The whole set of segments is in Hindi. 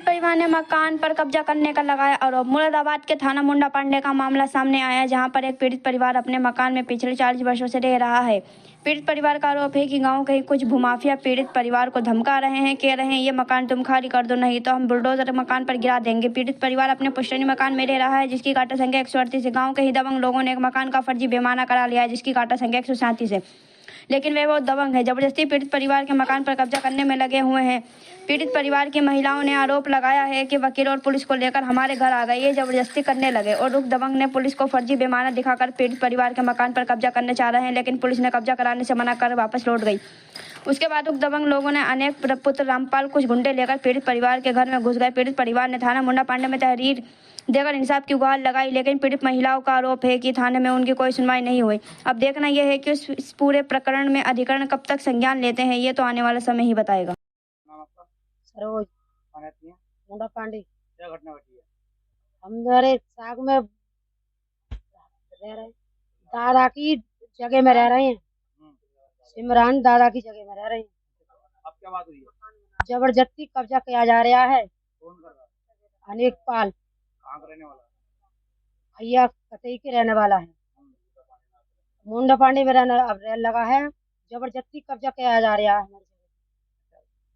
पीड़ित परिवार ने मकान पर कब्जा करने का लगाया आरोप। मुरादाबाद के थाना मुंडा पांडे का मामला सामने आया, जहां पर एक पीड़ित परिवार अपने मकान में पिछले 40 वर्षों से रह रहा है। पीड़ित परिवार का आरोप है कि गांव के कुछ भूमाफिया पीड़ित परिवार को धमका रहे हैं, कह रहे हैं ये मकान तुम खाली कर दो, नहीं तो हम बुलडोजर मकान पर गिरा देंगे। पीड़ित परिवार अपने पुश्तैनी मकान में रह रहा है, जिसकी गाटा संख्या 138 है। गाँव के ही दबंग लोगों ने एक मकान का फर्जी बेमाना करा लिया है, जिसकी गाटा संख्या 137 है, लेकिन वे बहुत दबंग है, जबरदस्ती पीड़ित परिवार के मकान पर कब्जा करने में लगे हुए हैं। पीड़ित परिवार की महिलाओं ने आरोप लगाया है कि वकील और पुलिस को लेकर हमारे घर आ गए, ये जबरदस्ती करने लगे और उक्त दबंग ने पुलिस को फर्जी बेमाना दिखाकर पीड़ित परिवार के मकान पर कब्जा करने चाह रहे हैं, लेकिन पुलिस ने कब्जा कराने से मना कर वापस लौट गई। उसके बाद उक्त दबंग लोगों ने अनेक पुत्र रामपाल कुछ गुंडे लेकर पीड़ित परिवार के घर में घुस गए। पीड़ित परिवार ने थाना मुंडा पांडे में तहरीर देकर इंसाफ की गुहार लगाई, लेकिन पीड़ित महिलाओं का आरोप है कि थाने में उनकी कोई सुनवाई नहीं हुई। अब देखना यह है कि इस पूरे प्रकरण में अधिकरण कब तक संज्ञान लेते हैं, ये तो आने वाला समय ही बताएगा। सरोज मुंडा पांडे। क्या घटना घटी है? हम मेरे साग में रह रहे, दादा की जगह में रह रहे हैं। सिमरान दादा की जगह में रह रहे हैं। अब क्या बात हुई है? जबरदस्ती कब्जा किया जा रहा है। कौन कर रहा है? अनेक पाल। कहाँ का रहने वाला है? भैया कतई के रहने वाला है। मुंडा पांडे में रहने अब लगा है। जबरदस्ती कब्जा किया जा रहा है।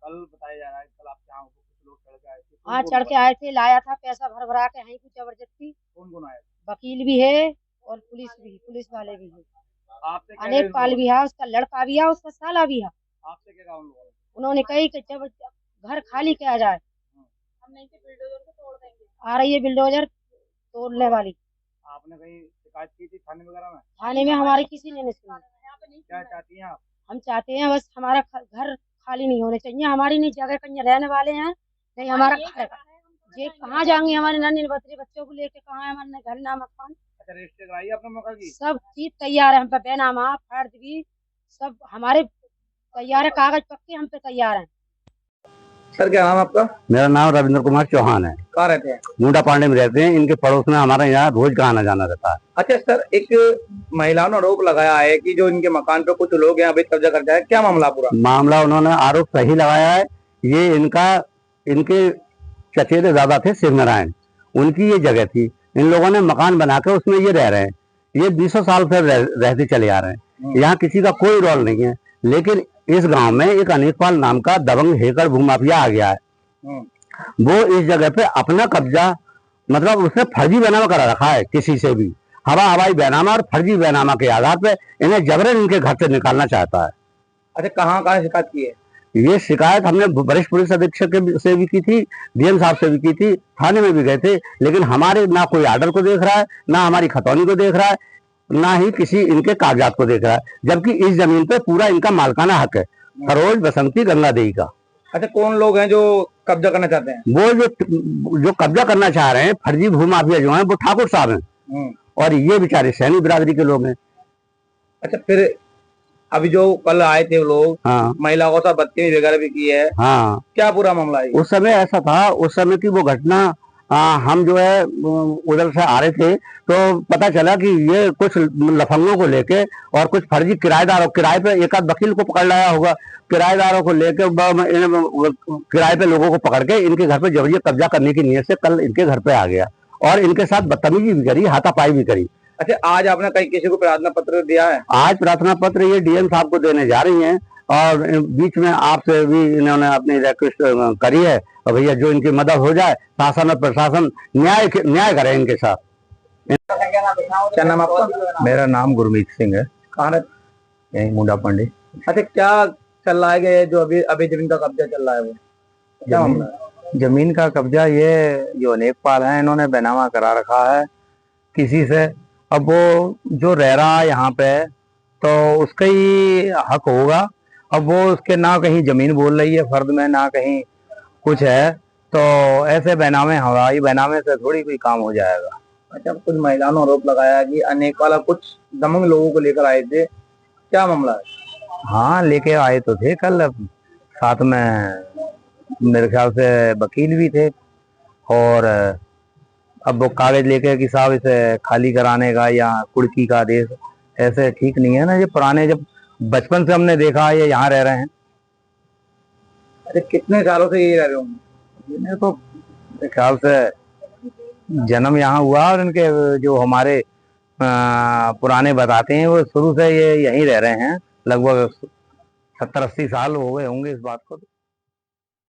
कल बताया जा रहा है, कल आपके यहाँ कुछ लोग चढ़ के आए थे। हाँ, चढ़ के आए थे, लाया था पैसा भर भरा के, है कुछ जबरदस्ती। कौन कौन आया? वकील भी है और पुलिस वाले भी है। आपसे क्या अनेक पाल भी है, उसका लड़का भी है, उसका साला भी है। आपसे क्या कहा उन लोगों ने? उन्होंने कही कि जब घर खाली किया जाए, हम नहीं तो बिल्डोजर को तोड़ देंगे। आ रही है बिल्डोजर तोड़ने वाली। आपने कहीं शिकायत की थी थाने वगैरह में? थाने में हमारे किसी ने नहीं सुना। क्या चाहती हैं आप? हम चाहते हैं बस हमारा घर खाली नहीं होने चाहिए। हमारी नहीं जगह कहीं रहने वाले हैं, नहीं हमारा घर। ये कहाँ जाएंगे? हमारे नन्हे बच्चों को लेके कहाँ है? हमारे घर ना मकान। अच्छा, रजिस्टर कराई आपने मकान की? सब चीज तैयार है, हम पे बेनामा फर्ज भी सब हमारे तैयार है, कागज पक्के हम पे तैयार हैं। सर, क्या नाम आपका? मेरा नाम रविंद्र कुमार चौहान है। कहाँ रहते हैं? मुंडा पांडे में रहते हैं। इनके पड़ोस में हमारे यहाँ रोज का आना जाना रहता है। अच्छा सर, एक महिला ने आरोप लगाया है कि जो इनके मकान पे कुछ लोग यहाँ अवैध कब्जा करते हैं, क्या मामला पूरा? मामला उन्होंने आरोप सही लगाया है। ये इनके चचेरे दादा थे शिवनारायण, उनकी ये जगह थी। इन लोगों ने मकान बना के उसमें ये रह रहे हैं। ये 20 साल से रहते चले आ रहे हैं। यहाँ किसी का कोई रोल नहीं है, लेकिन इस गांव में एक अनेकपाल नाम का दबंग हेकर भूमाफिया आ गया है। वो इस जगह पे अपना कब्जा, मतलब उसने फर्जी बैनामा करा रखा है किसी से भी, हवाई बैनामा और फर्जी बैनामा के आधार पे इन्हें जबरन इनके घर से निकालना चाहता है। अच्छा, कहाँ शिकायत की है? ये शिकायत हमने वरिष्ठ पुलिस अधीक्षक से भी की थी, डीएम साहब से भी की थी, थाने में भी गए थे, लेकिन हमारे ना कोई आर्डर को देख रहा है, ना हमारी खतौनी को देख रहा है, ना ही किसी इनके कागजात को देख रहा है, जबकि इस जमीन पे पूरा इनका मालकाना हक है, सरोज बसंती गंगा देवी का। अच्छा, कौन लोग हैं जो कब्जा करना चाहते हैं? वो जो कब्जा करना चाह रहे हैं, फर्जी भूमाफिया जो हैं, वो ठाकुर साहब हैं और ये बेचारे सैनी बिरादरी के लोग हैं। अच्छा, फिर अभी जो कल आए थे वो लोग, हाँ, महिलाओं को साथ बदतमीजी वगैरह भी की है। हाँ, क्या पूरा मामला है? उस समय ऐसा था, उस समय की वो घटना, हम जो है उधर से आ रहे थे तो पता चला कि ये कुछ लफंगों को लेके और कुछ फर्जी किराएदारों, किराए पे एक आध वकील को पकड़ लाया होगा, किराएदारों को लेके किराए पे लोगों को पकड़ के इनके घर पे जबरन कब्जा करने की नीयत से कल इनके घर पे आ गया और इनके साथ बदतमीजी भी करी, हाथापाई भी करी। अच्छा, आज आपने कहीं किसी को प्रार्थना पत्र दिया है? आज प्रार्थना पत्र ये डीएम साहब को देने जा रही हैं और बीच में आपसे भी इन्होंने अपनी रिक्वेस्ट करी है और भैया जो इनकी मदद हो जाए, शासन और प्रशासन न्याय करे इनके साथ। क्या नाम आपका? मेरा नाम गुरमीत सिंह है। कहाँ रहते? यही मुंडा पांडे। अच्छा, क्या चल रहा है जो अभी जमीन का कब्जा चल रहा है, वो क्या मामला है? जमीन का कब्जा ये जो अनेकपाल है, इन्होंने बैनामा करा रखा है किसी से। अब वो जो रह रहा है यहाँ पे तो उसका ही हक होगा। अब वो उसके ना कहीं जमीन बोल रही है फर्द में, ना कहीं कुछ है, तो ऐसे बैनामे, हवाई बैनामे से थोड़ी कोई काम हो जाएगा। अच्छा, कुछ महिलाओं ने आरोप लगाया कि अनेकपाल कुछ दबंग लोगों को लेकर आए थे, क्या मामला है? हाँ, लेके आए तो थे कल, साथ में मेरे ख्याल से वकील भी थे और अब वो कागज लेके कि साहब इसे खाली कराने का या कुर्की का आदेश, ऐसे ठीक नहीं है ना। ये पुराने, जब बचपन से हमने देखा ये यहाँ रह रहे हैं। अरे, कितने सालों से यही रह रहे होंगे? मेरे को ख्याल से जन्म यहाँ हुआ और इनके जो हमारे पुराने बताते हैं वो शुरू से ये यहीं रह रहे हैं। लगभग 70-80 साल हो गए होंगे इस बात को।